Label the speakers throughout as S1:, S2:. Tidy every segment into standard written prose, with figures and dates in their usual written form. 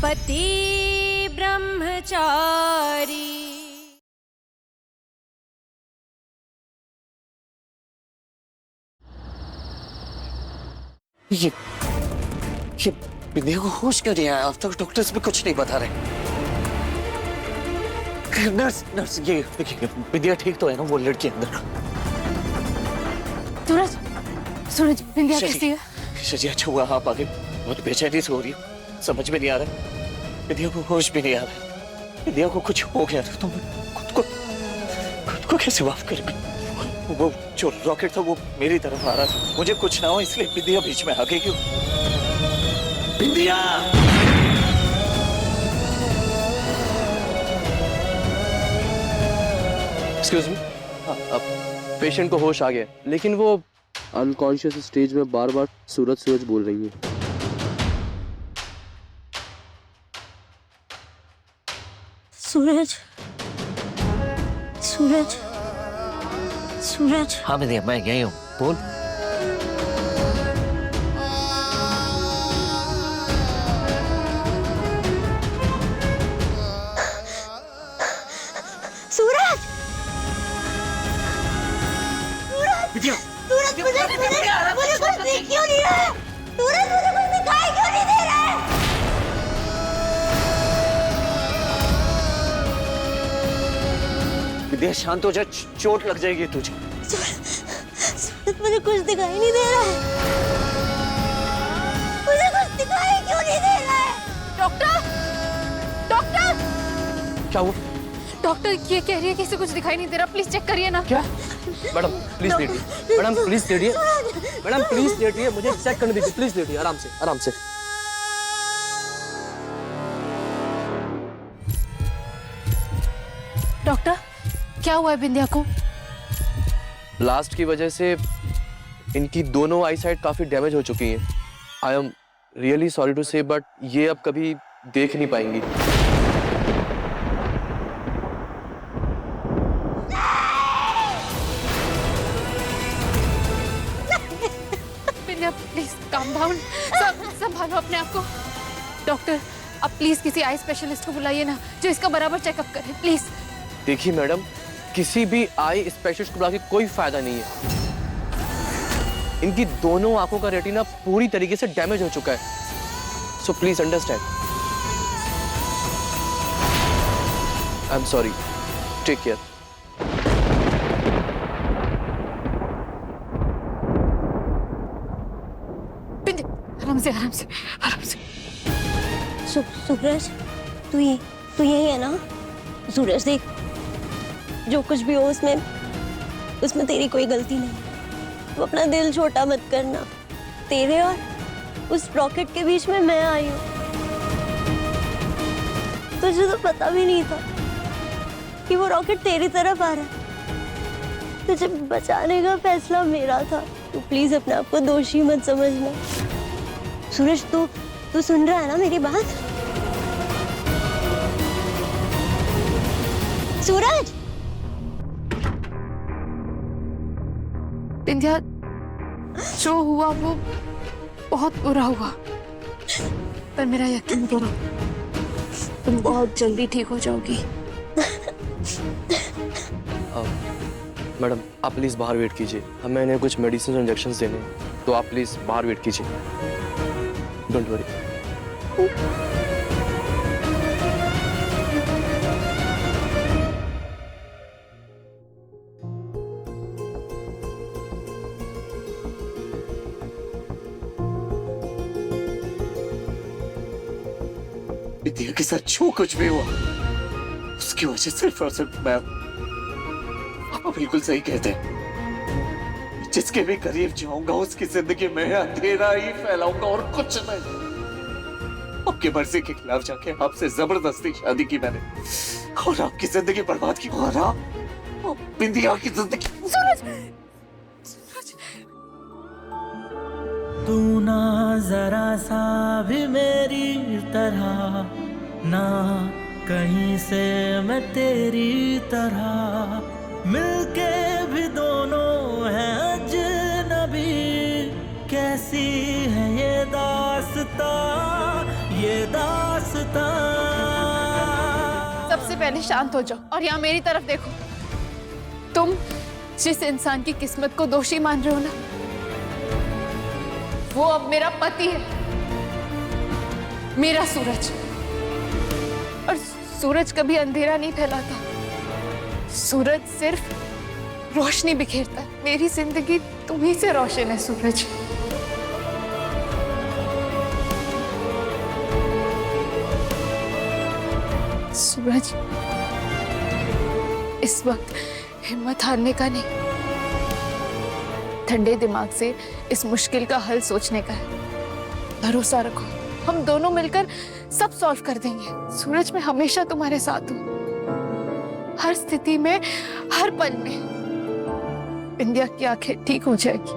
S1: पति ब्रह्मचारी।
S2: ये बिंदिया को होश क्यों नहीं आया? अब तक डॉक्टर्स भी कुछ नहीं बता रहे। नर्स ये देखिए, बिंदिया ठीक तो है ना? वो लड़की अंदर।
S1: सूरज बिंदिया कैसी है?
S2: जी अच्छा हुआ आप आगे। बहुत बेचैनी से हो रही है, समझ में नहीं आ रहा। बिंदिया को होश भी नहीं आ रहा। बिंदिया को कुछ हो गया तो तुम खुद को कैसे माफ करेंगे? वो जो रॉकेट था वो मेरी तरफ आ रहा था, मुझे कुछ ना हो इसलिए बिंदिया बीच में आ गई। क्यों बिंदिया?
S3: एक्सक्यूज मी, अब पेशेंट को होश आ गया, लेकिन वो अनकॉन्शियस स्टेज में बार बार सूरज सूरज बोल रही है।
S1: सूरज सूरज सूरज।
S2: हाँ बिंदिया मैं यही हूँ, बोल।
S1: सूरज
S2: बिंदिया
S1: सूरज मुझे कुछ दिख क्यों नहीं रहा है? सूरज मुझे कुछ दिखाई क्यों नहीं दे रहा है?
S2: बिंदिया शांत हो जा, चोट लग जाएगी तुझे।
S1: सूरज मुझे कुछ दिखाई नहीं दे रहा है। मुझे कुछ दिखाई क्यों नहीं दे रहा है? डॉक्टर डॉक्टर
S3: क्या हुआ?
S1: डॉक्टर ये कह रही है कि इसे कुछ दिखाई नहीं दे रहा, प्लीज चेक करिए ना।
S3: क्या? मैडम प्लीज लेटिए, मैडम प्लीज लेटिए, मैडम प्लीज लेटिए, मुझे चेक करने दीजिए, प्लीज लेटिए, आराम से आराम से।
S1: डॉक्टर क्या हुआ है बिंदिया को?
S3: ब्लास्ट की वजह से इनकी दोनों आई साइड काफी डैमेज हो चुकी हैं। I am really sorry to say, but ये अब कभी देख नहीं पाएंगी।
S1: बिंदिया प्लीज काम डाउन, संभालो अपने आप को। डॉक्टर अब प्लीज किसी आई स्पेशलिस्ट को बुलाइए ना, जो इसका बराबर चेकअप करे प्लीज।
S3: देखिए मैडम, किसी भी आई स्पेशलिस्ट को बुला के कोई फायदा नहीं है। इनकी दोनों आंखों का रेटिना पूरी तरीके से डैमेज हो चुका है, so please understand. I am sorry, take care.
S1: आराम से आराम से आराम से। सूरज तू यही है ना? सूरज देख, जो कुछ भी हो उसमें तेरी कोई गलती नहीं। तू अपना दिल छोटा मत करना। तेरे और उस रॉकेट के बीच में मैं आई हूँ। तुझे तो पता भी नहीं था कि वो रॉकेट तेरी तरफ आ रहा है। तुझे बचाने का फैसला मेरा था। तू प्लीज अपने आप को दोषी मत समझना। सूरज तू सुन रहा है ना मेरी बात? सूरज बिंदिया, जो हुआ वो बहुत बुरा हुआ, पर मेरा यकीन करो तुम बहुत जल्दी ठीक हो जाओगी।
S3: मैडम आप प्लीज बाहर वेट कीजिए, हमें इन्हें कुछ मेडिसिन और इंजेक्शंस देने हैं, तो आप प्लीज बाहर वेट कीजिए। Don't worry.
S2: बिंदिया के साथ जो कुछ भी हुआ उसकी वजह सिर्फ और सिर्फ मैं। पापा बिल्कुल सही कहते हैं, जिसके भी करीब जाऊंगा उसकी जिंदगी में अंधेरा ही फैलाऊंगा और कुछ नहीं। आपकी मर्जी के खिलाफ जाके आपसे जबरदस्ती शादी की मैंने और आपकी जिंदगी बर्बाद की। और आप बिंदिया की जिंदगी।
S4: तू ना जरा सा भी मेरी तरह, ना कहीं से मैं तेरी तरह, मिलके भी दोनों हैं अजनबी। कैसी है ये दास्तां रास्ता।
S5: सबसे पहले शांत हो जाओ और यहाँ मेरी तरफ देखो। तुम जिस इंसान की किस्मत को दोषी मान रहे हो ना, वो अब मेरा पति है, मेरा सूरज। और सूरज कभी अंधेरा नहीं फैलाता, सूरज सिर्फ रोशनी बिखेरता है। मेरी जिंदगी तुम्ही से रोशन है सूरज। सूरज, इस वक्त हिम्मत हारने का नहीं, ठंडे दिमाग से इस मुश्किल का हल सोचने का है। भरोसा रखो, हम दोनों मिलकर सब सॉल्व कर देंगे। सूरज, मैं हमेशा तुम्हारे साथ हूँ, हर स्थिति में, हर पल में। इंदिया की आंखें ठीक हो जाएगी,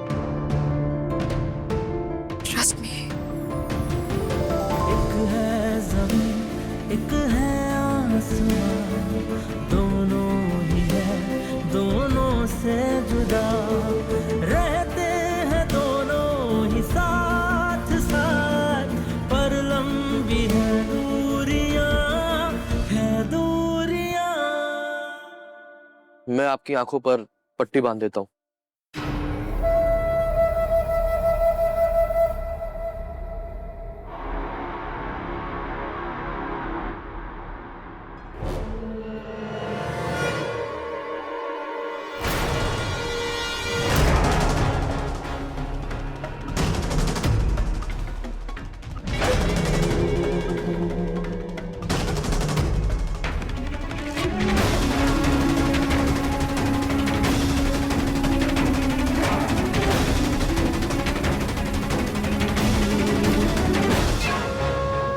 S5: ट्रस्ट मी।
S4: एक है ज़मीन, एक है आसमां, दोनों ही है, दोनों से जुदा रहते हैं दोनों ही साथ साथ, पर लंबी है दूरियां, है दूरियां।
S3: मैं आपकी आंखों पर पट्टी बांध देता हूँ।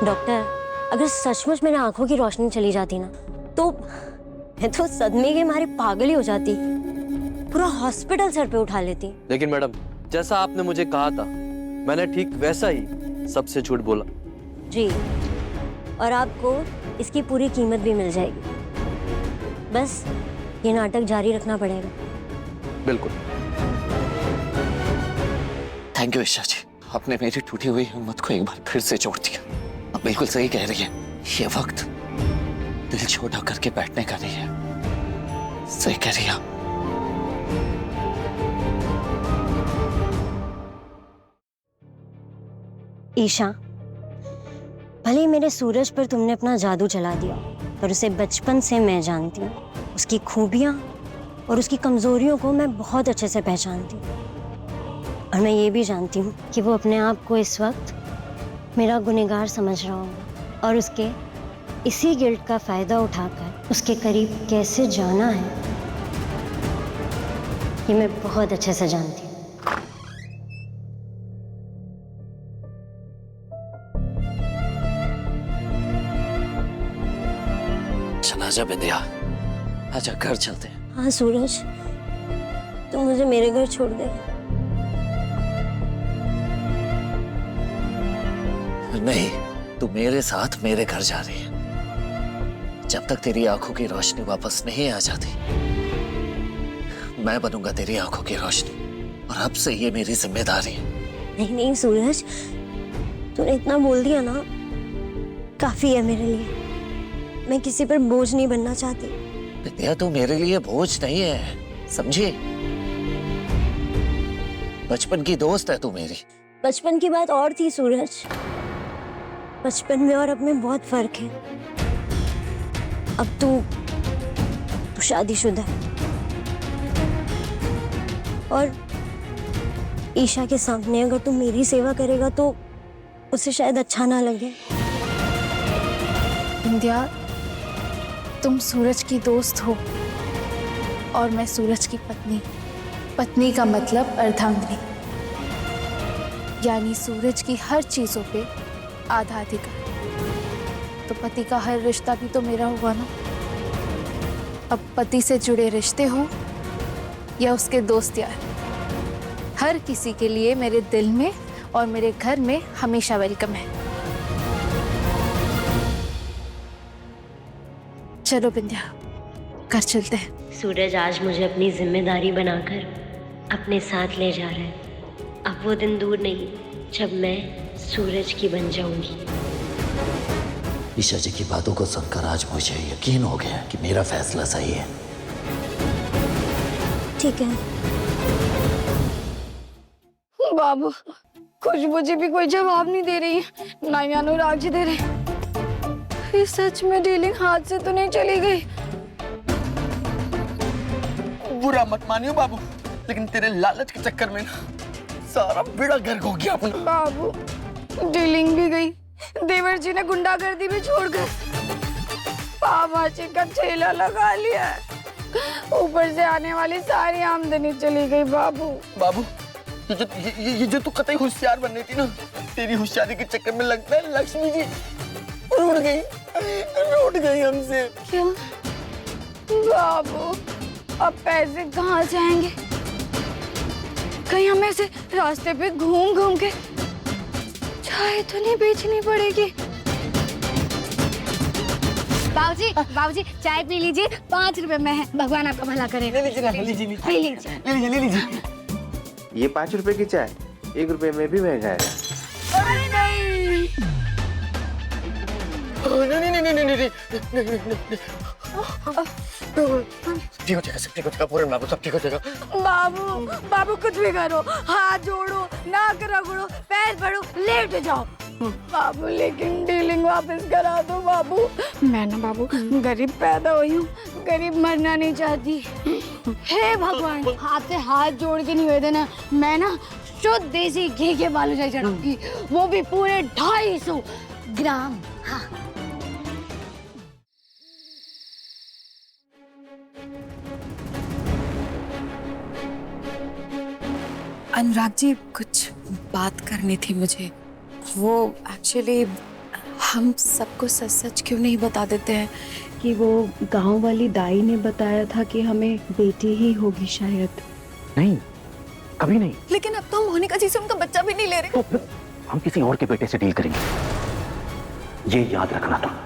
S1: डॉक्टर, अगर सचमुच मेरी आंखों की रोशनी चली जाती ना, तो मैं तो सदमे के मारे पागल ही हो जाती, पूरा हॉस्पिटल सर पे उठा लेती।
S3: लेकिन मैडम, जैसा आपने मुझे कहा था, मैंने ठीक वैसा ही सबसे झूठ बोला।
S1: जी, और आपको इसकी पूरी कीमत भी मिल जाएगी। बस ये नाटक जारी रखना पड़ेगा।
S3: बिल्कुल।
S2: थैंक यू ईशा जी, आपने मेरी टूटी हुई हिम्मत को एक बार फिर से जोड़ दिया। अब बिल्कुल सही कह रही है, ये वक्त दिल छोटा करके बैठने का नहीं है। सही कह रही है।
S1: ईशा, भले ही मेरे सूरज पर तुमने अपना जादू चला दिया, पर उसे बचपन से मैं जानती हूँ। उसकी खूबियाँ और उसकी कमजोरियों को मैं बहुत अच्छे से पहचानती हूँ। और मैं ये भी जानती हूँ कि वो अपने आप को इस वक्त मेरा गुनहगार समझ रहा होगा, और उसके इसी गिल्ट का फायदा उठाकर उसके करीब कैसे जाना है, ये मैं बहुत अच्छे से जानती हूँ।
S2: चल आजा बिंदिया, आजा घर चलते हैं।
S1: हाँ सूरज, तुम मुझे मेरे घर छोड़ दे।
S2: नहीं, तू मेरे साथ मेरे घर जा रही है। जब तक तेरी आंखों की रोशनी वापस नहीं आ जाती, मैं बनूंगा तेरी आंखों की रोशनी, और अब से ये मेरी जिम्मेदारी है।
S1: नहीं नहीं सूरज, तूने इतना बोल दिया ना, काफी है मेरे लिए। मैं किसी पर बोझ नहीं बनना चाहती।
S2: बिंदिया, तू मेरे लिए बोझ नहीं है, समझी? बचपन की दोस्त है तू मेरी।
S1: बचपन की बात और थी सूरज, बचपन में और अब में बहुत फर्क है। अब तू शादीशुदा है, और ईशा के सामने अगर तू मेरी सेवा करेगा तो उसे शायद अच्छा ना लगे।
S5: इंदिया, तुम सूरज की दोस्त हो और मैं सूरज की पत्नी। पत्नी का मतलब अर्धांगिनी, यानी सूरज की हर चीजों पे आधा अधिकार। तो पति का हर रिश्ता भी तो मेरा हुआ ना। अब पति से जुड़े रिश्ते हो या उसके दोस्त यार, हर किसी के लिए मेरे दिल में और मेरे घर में हमेशा वेलकम है। चलो बिंदिया, घर चलते हैं।
S1: सूरज आज मुझे अपनी जिम्मेदारी बनाकर अपने साथ ले जा रहा है। अब वो दिन दूर नहीं जब मैं सूरज की बन जाऊंगी।
S6: ईशा जी की बातों को सुनकर आज मुझे यकीन हो गया कि मेरा फैसला सही है।
S1: ठीक है
S7: बाबू, खुशबू जी भी कोई जवाब नहीं दे रही है, ना ही अनुराग जी दे रहे। ये सच में डीलिंग हाथ से तो नहीं चली गई?
S3: बुरा मत मानियो बाबू, लेकिन तेरे लालच के चक्कर में ना सारा बेड़ा गर्क हो गया अपना।
S7: बाबू, डीलिंग भी गई, देवर जी ने गुंडागर्दी भी छोड़कर पावभाजी का ठेला लगा लिया है, ऊपर से आने वाली सारी आमदनी चली गई। बाबू
S3: बाबू, ये जो तू कतई होशियार बन रही थी ना, तेरी होशियारी के चक्कर में लगता है लक्ष्मी जी रूठ गई हमसे।
S7: क्यों बाबू, अब पैसे कहाँ से आएंगे? कहीं हमें ऐसे रास्ते पे घूम घूम के चाय तो नहीं बेचनी पड़ेगी?
S8: बाबूजी चाय पी लीजिए, 5 रुपए में है, भगवान आपका भला करे।
S3: ले लीजिए।
S9: ये 5 रुपए की चाय 1 रुपए में भी महंगा है।
S7: अरे नहीं,
S3: नहीं। ठीक हो जाएगा, पूरे बाबू सब ठीक हो जाएगा।
S7: बाबू कुछ भी करो, हाथ जोड़ो, नाक रगड़ो, पैर पड़ो, लेट जाओ बाबू, लेकिन डीलिंग वापस करा दो बाबू। मैं ना बाबू गरीब पैदा हुई हूँ, गरीब मरना नहीं चाहती। हे भगवान, हाथ से हाथ जोड़ के निवेदन है, मैं ना शुद्ध देसी घी के बालू चाय चढ़ाऊंगी, वो भी पूरे 250 ग्राम। हाँ।
S5: अनुराग जी, कुछ बात करनी थी मुझे। वो एक्चुअली हम सबको सच सच क्यों नहीं बता देते हैं
S10: कि वो गांव वाली दाई ने बताया था कि हमें बेटी ही होगी शायद।
S6: नहीं, कभी नहीं।
S5: लेकिन अब तो हम मोनिका जी से उनका बच्चा भी नहीं ले रहे।
S6: तो फिर हम किसी और के बेटे से डील करेंगे, ये याद रखना तुम।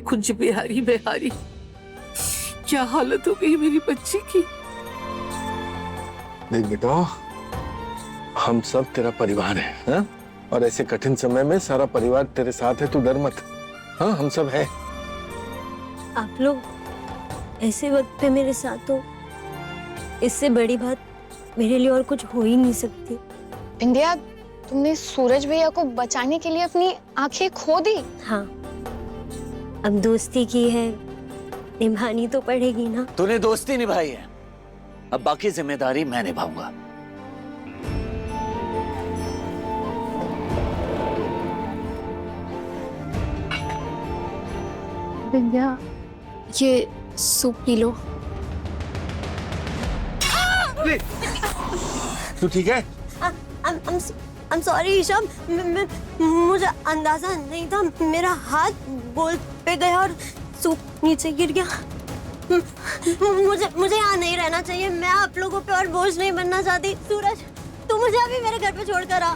S10: कुछ बिहारी बिहारी, क्या हालत हो गई मेरी बच्ची की।
S11: देख बेटा, हम सब तेरा परिवार है, हा? और ऐसे कठिन समय में सारा परिवार तेरे साथ है, तू डर मत। हाँ, हम सब है।
S1: आप लोग ऐसे वक्त पे मेरे साथ हो, इससे बड़ी बात मेरे लिए और कुछ हो ही नहीं सकती।
S5: इंडिया, तुमने सूरज भैया को बचाने के लिए अपनी आंखें खो दी।
S1: हाँ, अब दोस्ती की है, निभानी तो पड़ेगी ना।
S2: तूने दोस्ती निभाई है, अब बाकी जिम्मेदारी मैं निभाऊंगा।
S5: विंध्या, ये सूप पी लो।
S11: तू ठीक है?
S1: I'm sorry ईशा, मुझे अंदाजा नहीं था, मेरा हाथ बोल पे गया और सूप नीचे गिर गया। मुझे यहाँ नहीं रहना चाहिए, मैं आप लोगों पे और बोझ नहीं बनना चाहती। सूरज, तू मुझे अभी मेरे घर पे छोड़कर आ।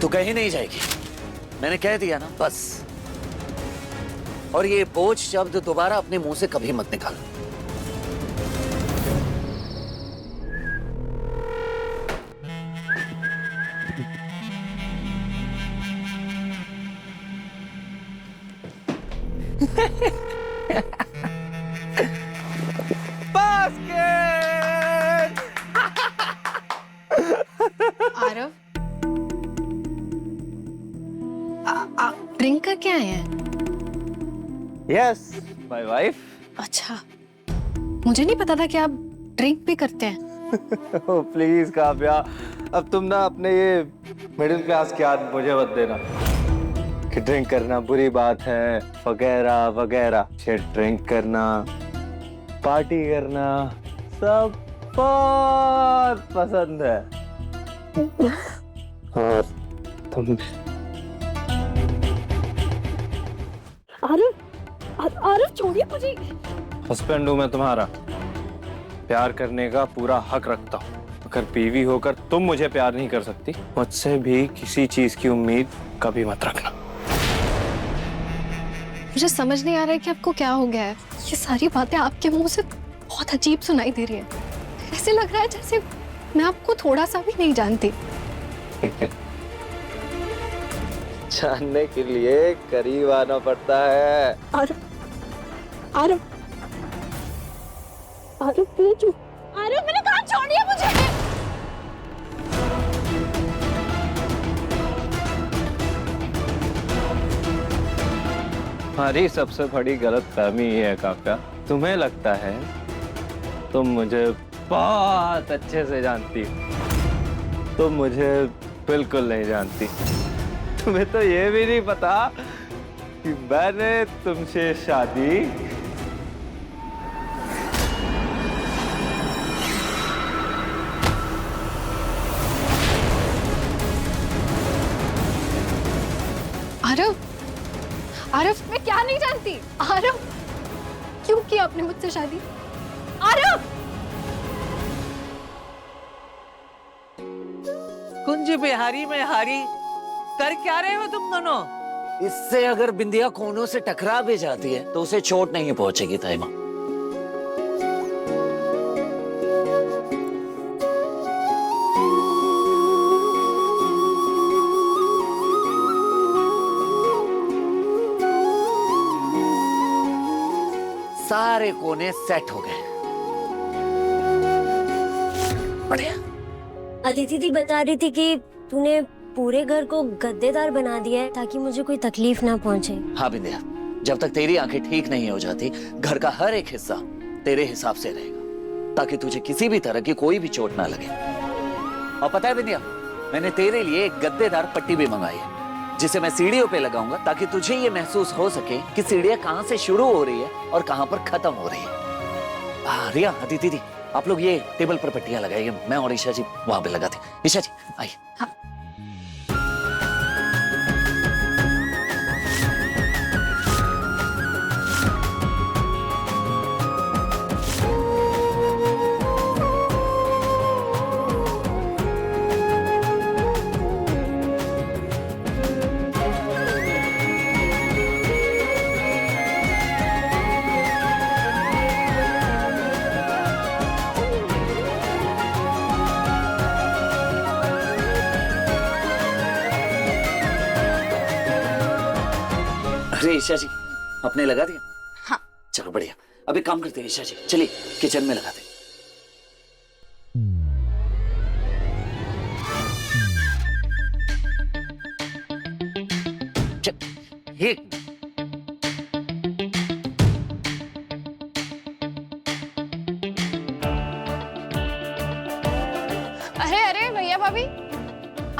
S2: तू कहीं नहीं जाएगी, मैंने कह दिया ना, बस। और ये बोझ शब्द दोबारा अपने मुंह से कभी मत निकाल।
S5: आरव, ड्रिंक करके आए हैं?
S9: Yes, my wife.
S5: अच्छा, मुझे नहीं पता था कि आप ड्रिंक भी करते हैं।
S9: प्लीज काव्या, अब तुम ना अपने ये मिडिल क्लास की आदत मुझे मत देना कि ड्रिंक करना बुरी बात है वगैरह वगैरह। ये ड्रिंक करना, पार्टी करना सब बहुत पसंद है। और तुम
S1: आरव छोड़िए मुझे।
S9: हस्बैंड हूं मैं तुम्हारा, प्यार करने का पूरा हक रखता हूँ। अगर बीवी होकर तुम मुझे प्यार नहीं कर सकती, मुझसे भी किसी चीज की उम्मीद कभी मत रखना।
S5: मुझे समझ नहीं आ रहा है कि आपको क्या हो गया है। ये सारी बातें आपके मुंह से बहुत अजीब सुनाई दे रही है। ऐसे लग रहा है जैसे मैं आपको थोड़ा सा भी नहीं जानती।
S9: जानने के लिए करीब आना पड़ता है।
S1: आरव, आरव, आरव प्लीज, आरव मैंने कहा छोड़िए मुझे।
S9: हमारी सबसे बड़ी गलतफहमी ये है काव्या, तुम्हें लगता है तुम मुझे बहुत अच्छे से जानती, तुम मुझे बिल्कुल नहीं जानती। तुम्हें तो ये भी नहीं पता कि मैंने तुमसे शादी
S5: आरव, आरव मैं क्या नहीं जानती? आरव क्यों की आपने मुझसे शादी? आरव!
S12: कुंज बिहारी में हारी कर क्या रहे हो तुम दोनों?
S2: इससे अगर बिंदिया कोनों से टकरा भी जाती है तो उसे चोट नहीं पहुंचेगी ताइमा। सारे कोने सेट हो गए। बढ़िया।
S1: अदिति दी बता रही थी कि तूने पूरे घर को गद्देदार बना दिया है ताकि मुझे कोई तकलीफ ना पहुंचे।
S2: हाँ बिंदिया, जब तक तेरी आंखें ठीक नहीं हो जाती घर का हर एक हिस्सा तेरे हिसाब से रहेगा ताकि तुझे किसी भी तरह की कोई भी चोट ना लगे। और पता है बिंदिया, मैंने तेरे लिए एक गद्देदार पट्टी भी मंगाई है जिसे मैं सीढ़ियों पे लगाऊंगा ताकि तुझे ये महसूस हो सके कि सीढ़ियां कहां से शुरू हो रही है और कहां पर खत्म हो रही है। रिया, अदिति दी, आप लोग ये टेबल पर पट्टियां लगाइए, मैं और ईशा जी वहां पे लगाते। ईशा जी आइए।
S5: हाँ।
S2: अरे ईशा जी, आपने लगा दिया?
S5: हाँ।
S2: चलो बढ़िया। अब एक काम करते हैं ईशा जी, चलिए किचन में लगाते हैं। ये
S5: अरे भैया भाभी,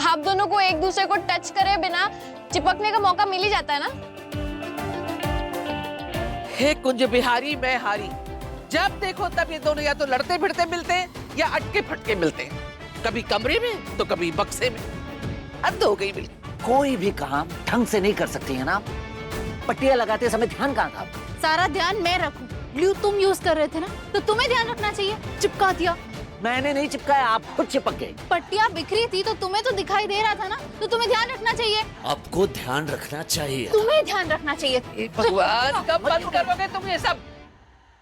S5: आप दोनों को एक दूसरे को टच करे बिना चिपकने का मौका मिल ही जाता है ना।
S12: हे कुंज बिहारी मैं हारी, जब देखो तब ये दोनों या तो लड़ते भिड़ते मिलते हैं या अटके फटके मिलते हैं, कभी कमरे में तो कभी बक्से में। हद हो गई बिल्कुल।
S2: कोई भी काम ढंग से नहीं कर सकती है ना। पट्टियां लगाते समय ध्यान कहाँ था?
S5: सारा ध्यान मैं रखूं। ग्लू तुम यूज कर रहे थे ना, तो तुम्हें ध्यान रखना चाहिए। चिपका दिया।
S2: मैंने नहीं चिपकाया, आप खुद चिपक गए।
S5: पट्टियां बिखरी थी तो तुम्हें तो दिखाई दे रहा था ना, तो तुम्हें ध्यान रखना चाहिए।
S2: आपको ध्यान रखना चाहिए।
S5: तुम्हें ध्यान रखना चाहिए।
S12: भगवान, कब बंद करोगे तुम ये सब?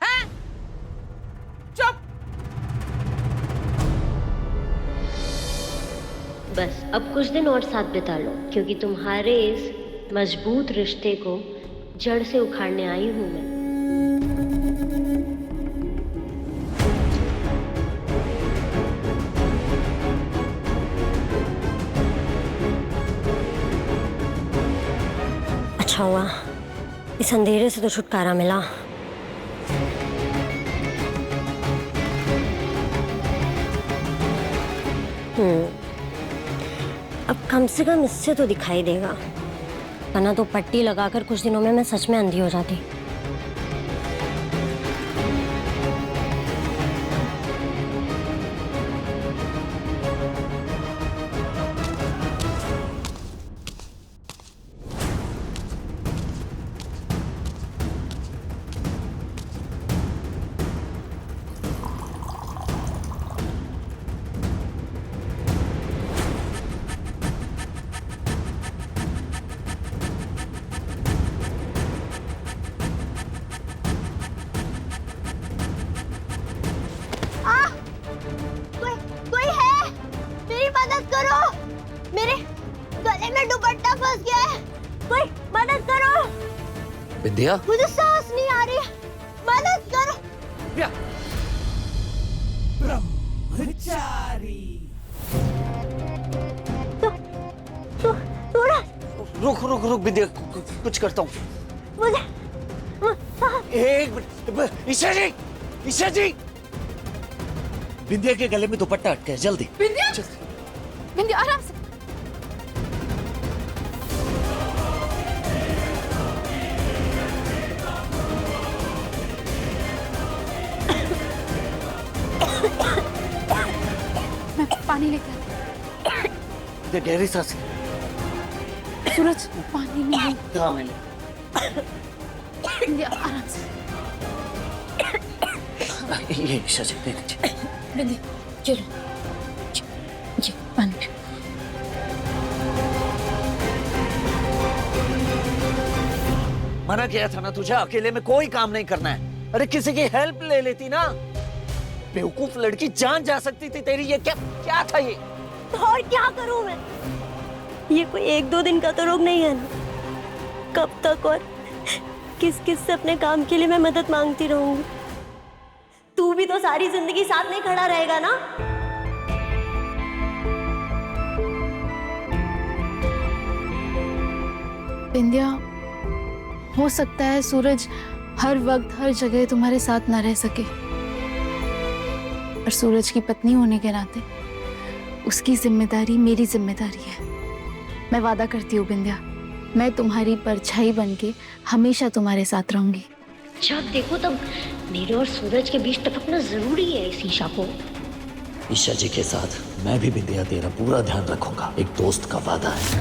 S12: हैं? चुप।
S1: बस अब कुछ दिन और साथ बिता लो, क्योंकि तुम्हारे इस मजबूत रिश्ते को जड़ से उखाड़ने आई हूं मैं। अच्छा हुआ इस अंधेरे से तो छुटकारा मिला। अब कम से कम इससे तो दिखाई देगा, वरना तो पट्टी लगाकर कुछ दिनों में मैं सच में अंधी हो जाती।
S2: विद्या,
S1: मुझे सांस नहीं आ रही, मदद करो।
S2: रुक रुक रुक विद्या, कुछ करता हूँ।
S1: मुझे
S2: एक मिनट, ईशा जी, ईशा जी, विद्या के गले में दुपट्टा अटका है, जल्दी।
S5: विंध्या, विंध्या आराम से। मैं पानी लेकर आती
S2: ये गहरी सांस।
S5: हूँ। सूरज पानी में नहीं।
S2: हाँ मैंने।
S5: विंध्या आराम से।
S2: ये ईशा जी दे दीजिए।
S5: विंध्या चलो, ये पानी पियो।
S2: मना किया था ना तुझे, अकेले में कोई काम नहीं करना है। अरे किसी की हेल्प ले लेती ना। बेवकूफ लड़की, जान जा सकती थी तेरी। ये क्या क्या था ये?
S1: और क्या करूं मैं? ये कोई 1-2 दिन का तो रोग नहीं है ना। कब तक और किस किस से अपने काम के लिए मैं मदद मांगती रहूंगी? तू भी तो सारी जिंदगी साथ नहीं खड़ा रहेगा ना।
S5: विंध्या, हो सकता है सूरज हर वक्त हर जगह तुम्हारे साथ ना रह सके, और सूरज की पत्नी होने के नाते उसकी जिम्मेदारी मेरी जिम्मेदारी है। मैं वादा करती हूँ विंध्या, मैं तुम्हारी परछाई बनके हमेशा तुम्हारे साथ रहूंगी।
S1: जब देखो तब मेरे और सूरज के बीच टपकना जरूरी है इस ईशा को।
S2: ईशा जी के साथ मैं भी विद्या तेरा पूरा ध्यान रखूंगा, एक दोस्त का वादा है।